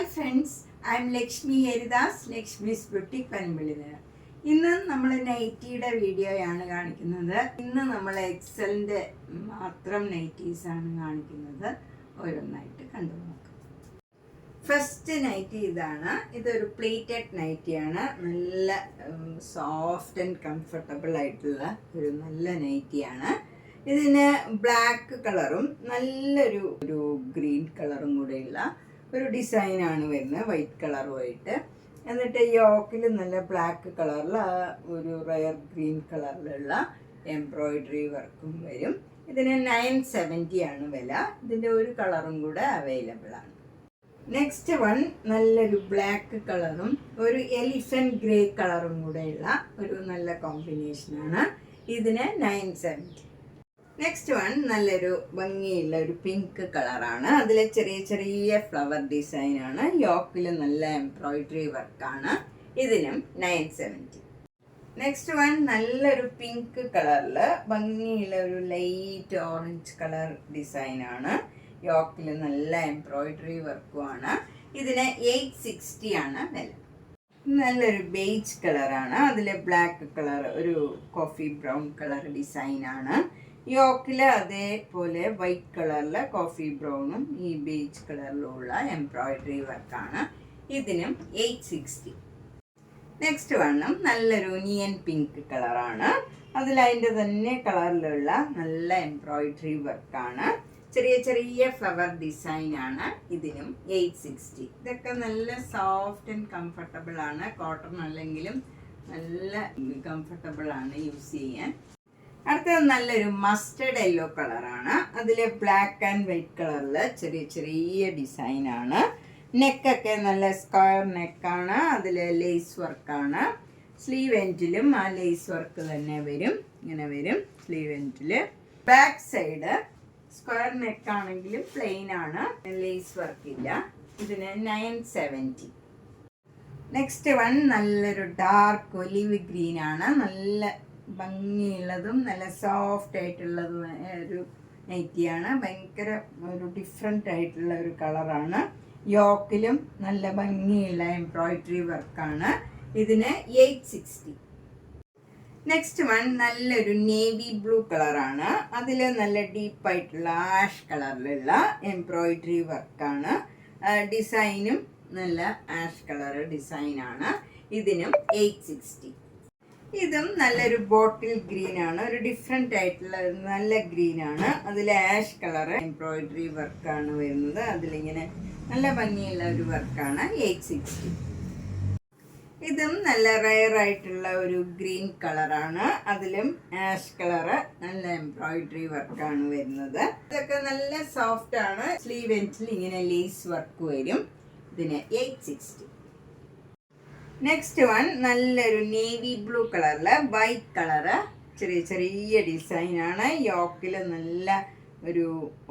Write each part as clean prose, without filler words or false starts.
Hi friends, I am Lakshmi Haridas, Lakshmi's boutique പനമ്പള്ളിതര. ഇന്ന് നമ്മൾ നൈറ്റിയുടെ വീഡിയോയാണ് കാണിക്കുന്നത്. ഇന്ന് നമ്മൾ എക്സലിൻ്റെ മാത്രം നൈറ്റീസാണ് കാണിക്കുന്നത്. ഓരോന്നായിട്ട് കണ്ടു നോക്കാം. ഫസ്റ്റ് നൈറ്റി ഇതാണ്. ഇതൊരു പ്ലീറ്റഡ് നൈറ്റിയാണ്. നല്ല സോഫ്റ്റ് ആൻഡ് കംഫർട്ടബിൾ ആയിട്ടുള്ള ഒരു നല്ല നൈറ്റിയാണ്. ഇതിന് ബ്ലാക്ക് കളറും നല്ലൊരു ഗ്രീൻ കളറും കൂടെയുള്ള ഒരു ഡിസൈനാണ് വരുന്നത്, വൈറ്റ് കളറുമായിട്ട്. എന്നിട്ട് യോക്കിൽ നല്ല ബ്ലാക്ക് കളറിൽ ഒരു റയർ ഗ്രീൻ കളറിലുള്ള എംബ്രോയിഡറി വർക്കും വരും. ഇതിന് 970 ആണ് വില. ഇതിൻ്റെ ഒരു കളറും കൂടെ അവൈലബിൾ ആണ്. നെക്സ്റ്റ് വൺ നല്ലൊരു ബ്ലാക്ക് കളറും ഒരു എലിഫന്റ് ഗ്രേ കളറും കൂടെയുള്ള ഒരു നല്ല കോമ്പിനേഷനാണ്. ഇതിന് 970. നെക്സ്റ്റ് വൺ നല്ലൊരു ഭംഗിയുള്ള ഒരു പിങ്ക് കളറാണ്. അതിൽ ചെറിയ ഫ്ലവർ ഡിസൈനാണ്. യോക്കിൽ നല്ല എംബ്രോയിഡറി വർക്കാണ്. ഇതിനും 970. നെക്സ്റ്റ് വൺ നല്ലൊരു പിങ്ക് കളറിൽ ഭംഗിയുള്ള ഒരു ലൈറ്റ് ഓറഞ്ച് കളർ ഡിസൈനാണ്. യോക്കിൽ നല്ല എംബ്രോയിഡറി വർക്കുമാണ്. ഇതിന് 860 ആണ് വില. നല്ലൊരു ബേജ് കളറാണ്. അതിൽ ബ്ലാക്ക് കളർ ഒരു കോഫി ബ്രൗൺ കളർ ഡിസൈനാണ്. യോക്കിൽ അതേപോലെ വൈറ്റ് കളറിൽ കോഫി ബ്രൗണും ഈ ബേജ് കളറിലുള്ള എംബ്രോയിഡറി വർക്കാണ്. ഇതിനും 860. നെക്സ്റ്റ് വണ്ണും നല്ലൊരു നിയൻ പിങ്ക് കളറാണ്. അതിൻ്റെ തന്നെ കളറിലുള്ള നല്ല എംബ്രോയിഡറി വർക്കാണ്. ചെറിയ ഫ്ലവർ ഡിസൈനാണ്. ഇതിനും 860. ഇതൊക്കെ നല്ല സോഫ്റ്റ് ആൻഡ് കംഫർട്ടബിൾ ആണ്. കോട്ടൺ അല്ലെങ്കിലും നല്ല കംഫർട്ടബിൾ ആണ് യൂസ് ചെയ്യാൻ. അടുത്തത് നല്ലൊരു മസ്റ്റർഡ് യെല്ലോ കളറാണ്. അതിൽ ബ്ലാക്ക് ആൻഡ് വൈറ്റ് കളറിൽ ചെറിയ ഡിസൈനാണ്. നെക്കൊക്കെ നല്ല സ്ക്വയർ നെക്കാണ്. അതിൽ ലേസ് വർക്കാണ്. സ്ലീവ് എൻഡിലും ആ ലേസ് വർക്ക് തന്നെ വരും. ഇങ്ങനെ വരും സ്ലീവ് എൻഡിൽ. ബാക്ക് സൈഡ് സ്ക്വയർ നെക്കാണെങ്കിലും പ്ലെയിൻ ആണ്, ലേസ് വർക്കില്ല. ഇതിന് 970. നെക്സ്റ്റ് വൺ നല്ലൊരു ഡാർക്ക് ഒലിവ് ഗ്രീൻ ആണ്. നല്ല ഭംഗിയുള്ളതും നല്ല സോഫ്റ്റ് ആയിട്ടുള്ളതും ഒരു നൈറ്റിയാണ്. ഭയങ്കര ഒരു ഡിഫറെൻ്റ് ആയിട്ടുള്ള ഒരു കളറാണ്. യോക്കിലും നല്ല ഭംഗിയുള്ള എംബ്രോയിഡറി വർക്കാണ്. ഇതിന് 860. നെക്സ്റ്റ് വൺ നല്ലൊരു നേവി ബ്ലൂ കളറാണ്. അതിൽ നല്ല ഡീപ്പായിട്ടുള്ള ആഷ് കളറിലുള്ള എംബ്രോയിഡറി വർക്കാണ്. ഡിസൈനും നല്ല ആഷ് കളർ ഡിസൈനാണ്. ഇതിനും 860. ഇതും നല്ലൊരു ബോട്ടിൽ ഗ്രീൻ ആണ്. ഒരു ഡിഫറെൻ്റ് ആയിട്ടുള്ള നല്ല ഗ്രീൻ ആണ്. അതിൽ ആഷ് കളർ എംബ്രോയിഡറി വർക്കാണ് വരുന്നത്. അതിലിങ്ങനെ നല്ല ഭംഗിയുള്ള ഒരു വർക്കാണ്. 860. ഇതും നല്ല റയർ ആയിട്ടുള്ള ഒരു ഗ്രീൻ കളറാണ്. അതിലും ആഷ് കളറ് നല്ല എംബ്രോയിഡറി വർക്കാണ് വരുന്നത്. ഇതൊക്കെ നല്ല സോഫ്റ്റ് ആണ്. സ്ലീവ് എൻഡിൽ ഇങ്ങനെ ലേസ് വർക്ക് വരും. ഇതിന് 860. നെക്സ്റ്റ് വൺ നല്ലൊരു നേവി ബ്ലൂ കളറിൽ വൈറ്റ് കളറ് ചെറിയ ഡിസൈനാണ്. യോക്കിൽ നല്ല ഒരു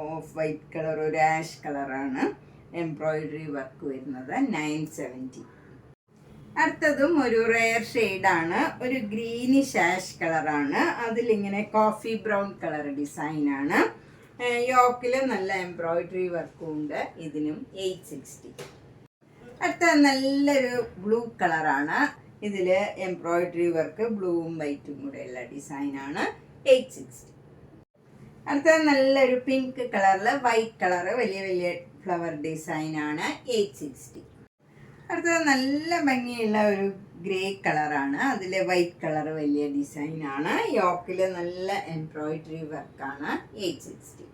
ഓഫ് വൈറ്റ് കളർ ഒരു ആഷ് കളറാണ് എംബ്രോയിഡറി വർക്ക് വരുന്നത്. 970. അടുത്തതും ഒരു റെയർ ഷെയ്ഡാണ്. ഒരു ഗ്രീനിഷ് ആഷ് കളറാണ്. അതിലിങ്ങനെ കോഫി ബ്രൗൺ കളർ ഡിസൈനാണ്. യോക്കിൽ നല്ല എംബ്രോയിഡറി വർക്കും ഉണ്ട്. ഇതിനും 860. അടുത്ത നല്ലൊരു ബ്ലൂ കളറാണ്. ഇതിൽ എംബ്രോയിഡറി വർക്ക് ബ്ലൂവും വൈറ്റും കൂടെയുള്ള ഡിസൈനാണ്. 860. അടുത്ത നല്ലൊരു പിങ്ക് കളറിൽ വൈറ്റ് കളറ് വലിയ ഫ്ലവർ ഡിസൈനാണ്. 860. അടുത്തത് നല്ല ഭംഗിയുള്ള ഒരു ഗ്രേ കളറാണ്. അതിൽ വൈറ്റ് കളർ വലിയ ഡിസൈനാണ്. യോക്കിൽ നല്ല എംബ്രോയിഡറി വർക്കാണ്. 860.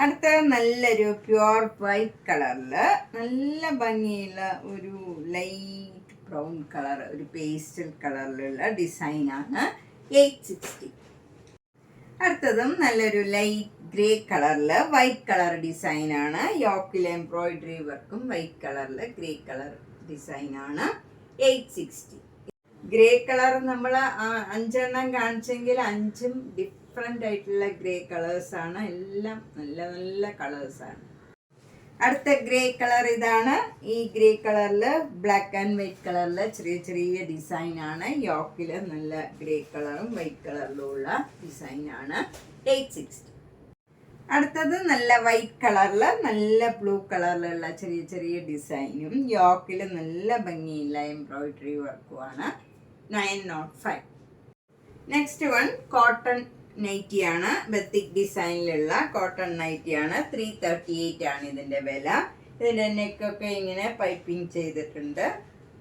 അടുത്ത നല്ലൊരു പ്യുവർ വൈറ്റ് കളറിൽ നല്ല ഭംഗിയുള്ള ഒരു ലൈറ്റ് ബ്രൗൺ കളർ ഒരു പേസ്റ്റൽ കളറിലുള്ള ഡിസൈനാണ്. 860. അടുത്തതും നല്ലൊരു ലൈറ്റ് ഗ്രേ കളറിൽ വൈറ്റ് കളർ ഡിസൈനാണ്. യോക്കിൽ എംബ്രോയിഡറി വർക്കും വൈറ്റ് കളറിൽ ഗ്രേ കളർ ഡിസൈനാണ്. 860. ഗ്രേ കളർ നമ്മൾ 5 എണ്ണം കാണിച്ചെങ്കിൽ 5ഉം ഡിഫറെൻ്റ് ആയിട്ടുള്ള ഗ്രേ കളേഴ്സാണ്. എല്ലാം നല്ല കളേഴ്സാണ്. അടുത്ത ഗ്രേ കളർ ഇതാണ്. ഈ ഗ്രേ കളറിൽ ബ്ലാക്ക് ആൻഡ് വൈറ്റ് കളറിൽ ചെറിയ ഡിസൈനാണ്. യോക്കിൽ നല്ല ഗ്രേ കളറും വൈറ്റ് കളറിലുള്ള ഡിസൈനാണ്. 860. അടുത്തത് നല്ല വൈറ്റ് കളറിൽ നല്ല ബ്ലൂ കളറിലുള്ള ചെറിയ ചെറിയ ഡിസൈനും യോക്കിൽ നല്ല ഭംഗിയുള്ള എംബ്രോയിഡറി വർക്കുമാണ്. 905. നെക്സ്റ്റ് വൺ കോട്ടൺ നൈറ്റിയാണ്. ബത്തിക് ഡിസൈനിലുള്ള കോട്ടൺ നൈറ്റിയാണ്. 338 ആണ് ഇതിൻ്റെ വില. ഇതിൻ്റെ നെക്കൊക്കെ ഇങ്ങനെ പൈപ്പിംഗ് ചെയ്തിട്ടുണ്ട്.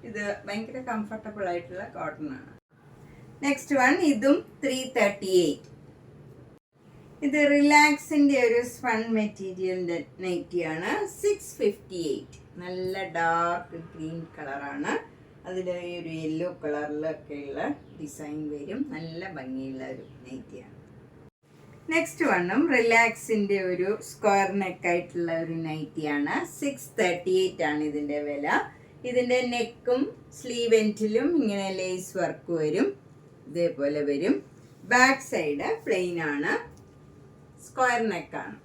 ഇത് ഭയങ്കര കംഫർട്ടബിൾ ആയിട്ടുള്ള കോട്ടൺ ആണ്. നെക്സ്റ്റ് വൺ ഇതും 338. ഇത് റിലാക്സിൻ്റെ ഒരു സ്പൺ മെറ്റീരിയലിൻ്റെ നൈറ്റിയാണ്. 658. നല്ല ഡാർക്ക് ഗ്രീൻ കളറാണ്. അതിൽ ഒരു യെല്ലോ കളറിലൊക്കെയുള്ള ഡിസൈൻ വരും. നല്ല ഭംഗിയുള്ള ഒരു നൈറ്റിയാണ്. നെക്സ്റ്റ് വണ്ണും റിലാക്സിൻ്റെ ഒരു സ്ക്വയർ നെക്കായിട്ടുള്ള ഒരു നൈറ്റിയാണ്. 638 ആണ് ഇതിൻ്റെ വില. ഇതിൻ്റെ നെക്കും സ്ലീവ് എൻഡിലും ഇങ്ങനെ ലേസ് വർക്ക് വരും. ഇതേപോലെ വരും. ബാക്ക് സൈഡ് പ്ലെയിൻ ആണ്. സ്ക്വയർ നെക്കാണ്.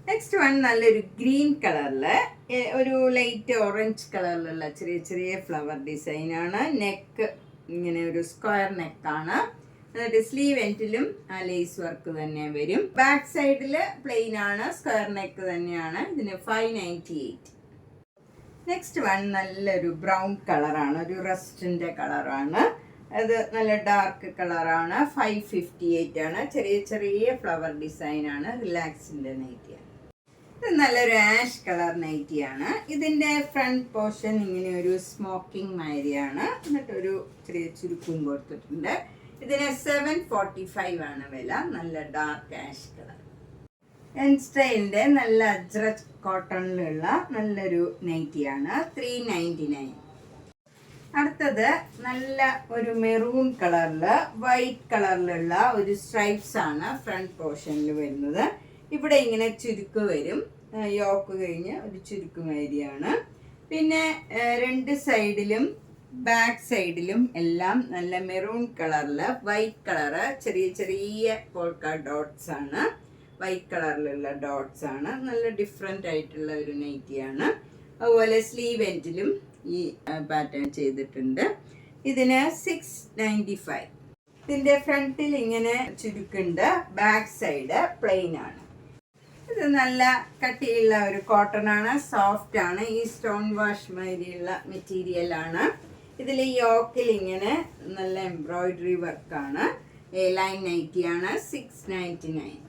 നെക്സ്റ്റ് വൺ നല്ലൊരു ഗ്രീൻ കളറിൽ ഒരു ലൈറ്റ് ഓറഞ്ച് കളറിലുള്ള ചെറിയ ചെറിയ ഫ്ലവർ ഡിസൈനാണ്. നെക്ക് ഇങ്ങനെ ഒരു സ്ക്വയർ നെക്കാണ്. എന്നിട്ട് സ്ലീവ് എൻഡിലും ആ ലേസ് വർക്ക് തന്നെ വരും. ബാക്ക് സൈഡിൽ പ്ലെയിൻ ആണ്. സ്ക്വയർ നെക്ക് തന്നെയാണ്. ഇതിന് 598. നെക്സ്റ്റ് വൺ നല്ലൊരു ബ്രൗൺ കളറാണ്. ഒരു റസ്റ്റിൻ്റെ കളറാണ്. അത് നല്ല ഡാർക്ക് കളറാണ്. 558 ആണ്. ചെറിയ ചെറിയ ഫ്ലവർ ഡിസൈനാണ്. റിലാക്സിൻ്റെ നൈറ്റിയാണ്. ഇത് നല്ലൊരു ആഷ് കളർ നൈറ്റിയാണ്. ഇതിൻ്റെ ഫ്രണ്ട് പോർഷൻ ഇങ്ങനെ ഒരു സ്മോക്കിംഗ് മാതിരിയാണ്. എന്നിട്ടൊരു ചെറിയ ചുരുക്കും കൊടുത്തിട്ടുണ്ട്. ഇതിന് 745 ആണ് വില. നല്ല ഡാർക്ക് ആഷ് കളർ. എൻ സ്റ്റൈലിൻ്റെ നല്ല അജ്രക് കോട്ടണിലുള്ള നല്ലൊരു നൈറ്റിയാണ്. 399. അടുത്തത് നല്ല ഒരു മെറൂൺ കളറിൽ വൈറ്റ് കളറിലുള്ള ഒരു സ്ട്രൈപ്സ് ആണ് ഫ്രണ്ട് പോർഷനിൽ വരുന്നത്. ഇവിടെ ഇങ്ങനെ ചുരുക്ക് വരും. യോക്ക് കഴിഞ്ഞ് ഒരു ചുരുക്ക് മാതിരിയാണ്. പിന്നെ രണ്ട് സൈഡിലും ബാക്ക് സൈഡിലും എല്ലാം നല്ല മെറൂൺ കളറിൽ വൈറ്റ് കളറ് ചെറിയ ചെറിയ പോൾക്ക ഡോട്ട്സ് ആണ്. വൈറ്റ് കളറിലുള്ള ഡോട്ട്സ് ആണ്. നല്ല ഡിഫറെൻ്റ് ആയിട്ടുള്ള ഒരു നൈറ്റിയാണ്. അതുപോലെ സ്ലീവ് എൻഡിലും ഈ പാറ്റേൺ ചെയ്തിട്ടുണ്ട്. ഇതിന് 695. ഇതിൻ്റെ ഫ്രണ്ടിൽ ഇങ്ങനെ ചുരുക്കുണ്ട്. ബാക്ക് സൈഡ് പ്ലെയിൻ ആണ്. ഇത് നല്ല കട്ടിയുള്ള ഒരു കോട്ടൺ ആണ്. സോഫ്റ്റ് ആണ്. ഈ സ്റ്റോൺ വാഷ് മാതിരിയുള്ള മെറ്റീരിയൽ ആണ്. ഇതിൽ യോക്കിൽ ഇങ്ങനെ നല്ല എംബ്രോയിഡറി വർക്കാണ്. ലൈൻ നൈറ്റിയാണ്. 699.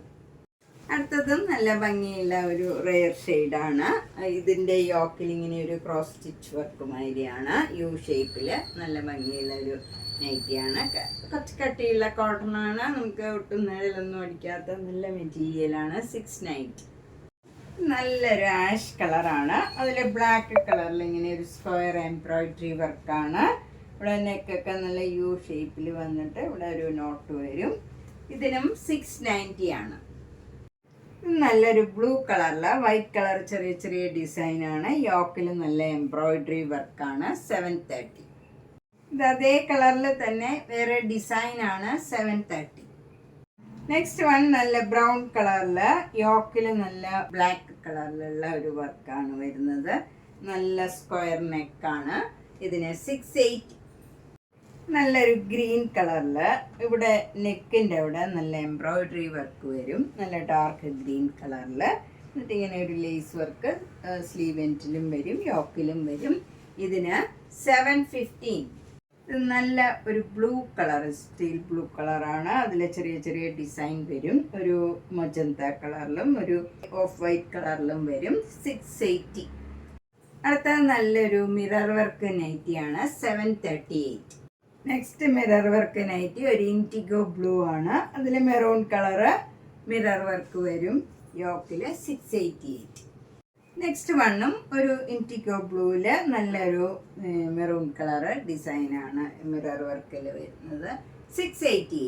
അടുത്തതും നല്ല ഭംഗിയുള്ള ഒരു റെയർ ഷെയ്ഡാണ്. ഇതിൻ്റെ യോക്കിൽ ഇങ്ങനെ ഒരു ക്രോസ് സ്റ്റിച്ച് വർക്ക് മാതിരിയാണ്. യു ഷേപ്പിൽ നല്ല ഭംഗിയുള്ള ഒരു നൈറ്റിയാണ്. കുറച്ച് കട്ടിയുള്ള കോട്ടൺ ആണ്. നമുക്ക് ഒട്ടും നിഴലൊന്നും അടിക്കാത്ത നല്ല മെറ്റീരിയലാണ്. 690. നല്ലൊരു ആഷ് കളറാണ്. അതിൽ ബ്ലാക്ക് കളറിൽ ഇങ്ങനെ ഒരു സ്ക്വയർ എംബ്രോയിഡറി വർക്കാണ്. ഇവിടെ നെക്കൊക്കെ നല്ല യു ഷേപ്പിൽ വന്നിട്ട് ഇവിടെ ഒരു നോട്ട് വരും. ഇതിനും 690 ആണ്. നല്ലൊരു ബ്ലൂ കളറിൽ വൈറ്റ് കളർ ചെറിയ ചെറിയ ഡിസൈനാണ്. യോക്കിൽ നല്ല എംബ്രോയിഡറി വർക്കാണ്. 730. ഇത് അതേ കളറിൽ തന്നെ വേറെ ഡിസൈനാണ്. 730. നെക്സ്റ്റ് വൺ നല്ല ബ്രൗൺ കളറിൽ യോക്കിൽ നല്ല ബ്ലാക്ക് കളറിലുള്ള ഒരു വർക്കാണ് വരുന്നത്. നല്ല സ്ക്വയർ നെക്കാണ്. ഇതിന് 680. നല്ലൊരു ഗ്രീൻ കളറിൽ ഇവിടെ നെക്കിൻ്റെ അവിടെ നല്ല എംബ്രോയിഡറി വർക്ക് വരും. നല്ല ഡാർക്ക് ഗ്രീൻ കളറിൽ. എന്നിട്ട് ഇങ്ങനെ ഒരു ലേസ് വർക്ക് സ്ലീവ് എൻഡിലും വരും. യോക്കിലും വരും. ഇതിന് 715. ഇത് നല്ല ഒരു ബ്ലൂ കളർ, സ്റ്റീൽ ബ്ലൂ കളറാണ്. അതിൽ ചെറിയ ചെറിയ ഡിസൈൻ വരും. ഒരു മജന്ത കളറിലും ഒരു ഓഫ് വൈറ്റ് കളറിലും വരും. 680. അടുത്ത നല്ലൊരു മിറർ വർക്ക് നൈറ്റിയാണ്. 738. നെക്സ്റ്റ് മിറർ വർക്ക് നൈറ്റി ഒരു ഇൻഡിഗോ ബ്ലൂ ആണ്. അതിൽ മെറൂൺ കളറ് മിറർ വർക്ക് വരും. യോക്കിൽ 688. നെക്സ്റ്റ് വണ്ണും ഒരു ഇൻഡിഗോ ബ്ലൂവിൽ നല്ലൊരു മെറൂൺ കളറ് ഡിസൈനാണ് മിറർ വർക്കിൽ വരുന്നത്. 688.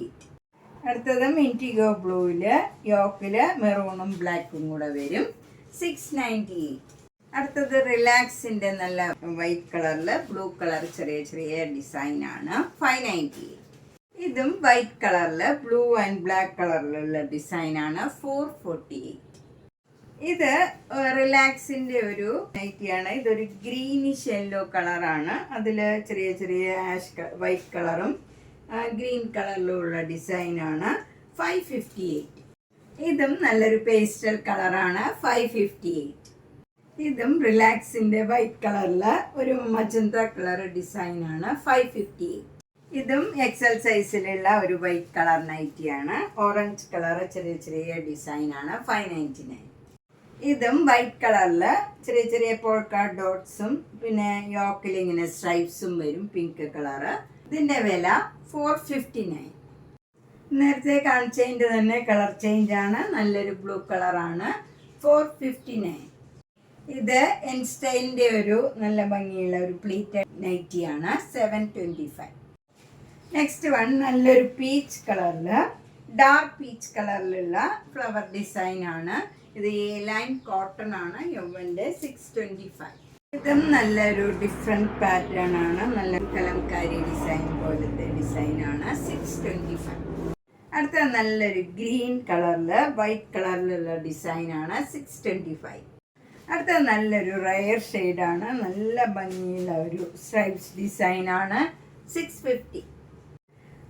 അടുത്തതും ഇൻഡിഗോ ബ്ലൂവിൽ യോക്കിൽ മെറൂണും ബ്ലാക്കും കൂടെ വരും. 698. അടുത്തത് റിലാക്സിൻ്റെ നല്ല വൈറ്റ് കളറിൽ ബ്ലൂ കളർ ചെറിയ ചെറിയ ഡിസൈനാണ്. 598. ഇതും വൈറ്റ് കളറിൽ ബ്ലൂ ആൻഡ് ബ്ലാക്ക് കളറിലുള്ള ഡിസൈനാണ്. 448. ഇത് റിലാക്സിൻ്റെ ഒരു നൈറ്റിയാണ്. ഇതൊരു ഗ്രീനിഷ് യെല്ലോ കളറാണ്. അതിൽ ചെറിയ ചെറിയ ആഷ് വൈറ്റ് കളറും ഗ്രീൻ കളറിലുള്ള ഡിസൈനാണ്. 558. ഇതും നല്ലൊരു പേസ്റ്റൽ കളറാണ്, 558. ഇതും റിലാക്സിന്റെ വൈറ്റ് കളറില് ഒരു മജന്ത കളർ ഡിസൈനാണ്, 558. ഇതും എക്സൽ സൈസിലുള്ള ഒരു വൈറ്റ് കളർ നൈറ്റിയാണ്, ഓറഞ്ച് കളർ ചെറിയ ചെറിയ ഡിസൈനാണ്, 599. ഇതും വൈറ്റ് കളറിൽ ചെറിയ ചെറിയ പോൾക്ക ഡോട്ട്സും പിന്നെ യോക്കിൽ ഇങ്ങനെ സ്ട്രൈപ്സും വരും, പിങ്ക് കളറ്. ഇതിൻ്റെ വില 459. നേരത്തെ കാണിച്ചതിൻ്റെ തന്നെ കളർ ചേഞ്ച് ആണ്, നല്ലൊരു ബ്ലൂ കളറാണ്, 459. ഇത് എൻസ്റ്റൈലിൻ്റെ ഒരു നല്ല ഭംഗിയുള്ള ഒരു പ്ലീറ്റഡ് നൈറ്റിയാണ്, 725. നെക്സ്റ്റ് വൺ നല്ലൊരു പീച്ച് കളറിൽ, ഡാർക്ക് പീച്ച് കളറിലുള്ള ഫ്ലവർ ഡിസൈനാണ്. ഇത് ലൈൻ കോട്ടൺ ആണ്, യൗവൻ്റെ 625. ഇതും നല്ലൊരു ഡിഫറെൻറ്റ് പാറ്റേൺ ആണ്, നല്ല കലംകാരി ഡിസൈൻ പോലത്തെ ഡിസൈനാണ്, 625. അടുത്ത നല്ലൊരു ഗ്രീൻ കളറിൽ വൈറ്റ് കളറിലുള്ള ഡിസൈനാണ്, 625. അടുത്ത നല്ലൊരു റയർ ഷെയ്ഡാണ്, നല്ല ഭംഗിയുള്ള ഒരു സ്ട്രൈപ്സ് ഡിസൈനാണ്, 650.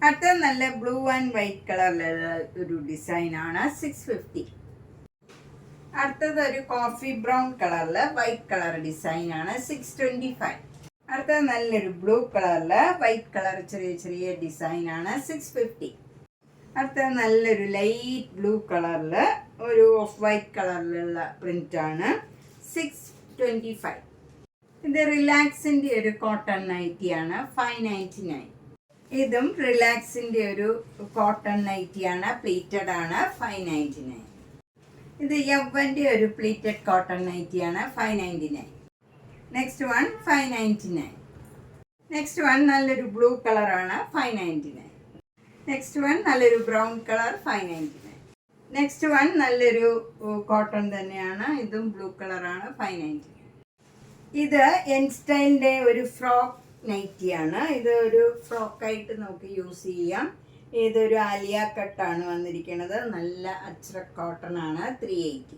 അടുത്ത നല്ല ബ്ലൂ ആൻഡ് വൈറ്റ് കളറിലുള്ള ഒരു ഡിസൈനാണ്, 650. അടുത്തത് ഒരു കോഫി ബ്രൗൺ കളറിൽ വൈറ്റ് കളർ ഡിസൈനാണ്, 625. അടുത്തത് നല്ലൊരു ബ്ലൂ കളറിൽ വൈറ്റ് കളർ ചെറിയ ചെറിയ ഡിസൈനാണ്, 650. അടുത്തത് നല്ലൊരു ലൈറ്റ് ബ്ലൂ കളറിൽ ഒരു ഓഫ് വൈറ്റ് കളറിലുള്ള പ്രിൻ്റാണ്, 625. ഇത് റിലാക്സിൻ്റെ ഒരു കോട്ടൺ നൈറ്റിയാണ്, 599. ഇതും റിലാക്സിൻ്റെ ഒരു കോട്ടൺ നൈറ്റിയാണ്, പ്ലീറ്റഡ് ആണ്, 599. ഇത് യവ്വൻ്റെ ഒരു പ്ലീറ്റഡ് കോട്ടൺ നൈറ്റിയാണ്, 599. Next one 599. നെക്സ്റ്റ് വൺ നല്ലൊരു ബ്ലൂ കളറാണ്, 599. നെക്സ്റ്റ് വൺ നല്ലൊരു ബ്രൗൺ കളർ, 599. നെക്സ്റ്റ് വൺ നല്ലൊരു കോട്ടൺ തന്നെയാണ്, ഇതും ബ്ലൂ കളറാണ്, 599. ഇത് എൻസ്റ്റൈലിൻ്റെ ഒരു ഫ്രോക്ക് നൈറ്റിയാണ്. ഇത് ഒരു ഫ്രോക്കായിട്ട് നമുക്ക് യൂസ് ചെയ്യാം. ഇതൊരു ആലിയ കട്ടാണ് വന്നിരിക്കുന്നത്, നല്ല അച്രക് കോട്ടൺ ആണ്, 380.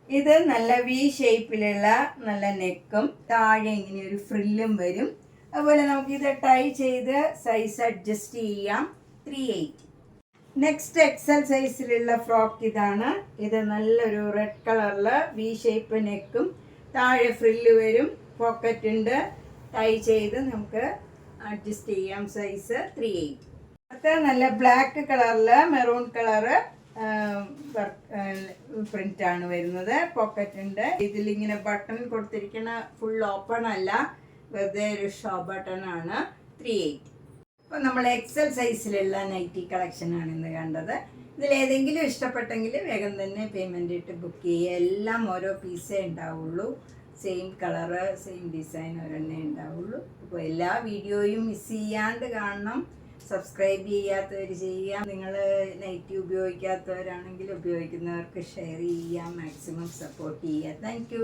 ഇത് നല്ല വി ഷേപ്പിലുള്ള നല്ല നെക്കും താഴെ ഇങ്ങനെ ഒരു ഫ്രില്ലും വരും. അതുപോലെ നമുക്കിത് ടൈ ചെയ്ത് സൈസ് അഡ്ജസ്റ്റ് ചെയ്യാം, 380. നെക്സ്റ്റ് എക്സൽ സൈസിലുള്ള ഫ്രോക്ക് ഇതാണ്. ഇത് നല്ലൊരു റെഡ് കളറിൽ വി ഷേപ്പ് നെക്കും താഴെ ഫ്രില്ല് വരും, പോക്കറ്റ് ഉണ്ട്, ടൈ ചെയ്ത് നമുക്ക് അഡ്ജസ്റ്റ് ചെയ്യാം, സൈസ് 380. അടുത്ത നല്ല ബ്ലാക്ക് കളറിൽ മെറൂൺ കളറ് പ്രിൻ്റാണ് വരുന്നത്, പോക്കറ്റ് ഉണ്ട്. ഇതിലിങ്ങനെ ബട്ടൺ കൊടുത്തിരിക്കുന്ന ഫുൾ ഓപ്പൺ അല്ല, വെറുതെ ഒരു ഷോ ബട്ടൺ ആണ്, 380. അപ്പോൾ നമ്മൾ എക്സൽ സൈസിലുള്ള നൈറ്റി കളക്ഷനാണ് ഇന്ന് കണ്ടത്. ഇതിലേതെങ്കിലും ഇഷ്ടപ്പെട്ടെങ്കിൽ വേഗം തന്നെ പേയ്മെൻ്റ് ഇട്ട് ബുക്ക് ചെയ്യുക. എല്ലാം ഓരോ പീസേ ഉണ്ടാവുള്ളൂ, സെയിം കളറ് സെയിം ഡിസൈൻ ഒരെണ്ണേ ഉണ്ടാവുള്ളൂ. അപ്പോൾ എല്ലാ വീഡിയോയും മിസ് ചെയ്യാണ്ട് കാണണം. സബ്സ്ക്രൈബ് ചെയ്യാത്തവർ ചെയ്യാം. നിങ്ങൾ നൈറ്റി ഉപയോഗിക്കാത്തവരാണെങ്കിൽ ഉപയോഗിക്കുന്നവർക്ക് ഷെയർ ചെയ്യാം, മാക്സിമം സപ്പോർട്ട് ചെയ്യുക. താങ്ക്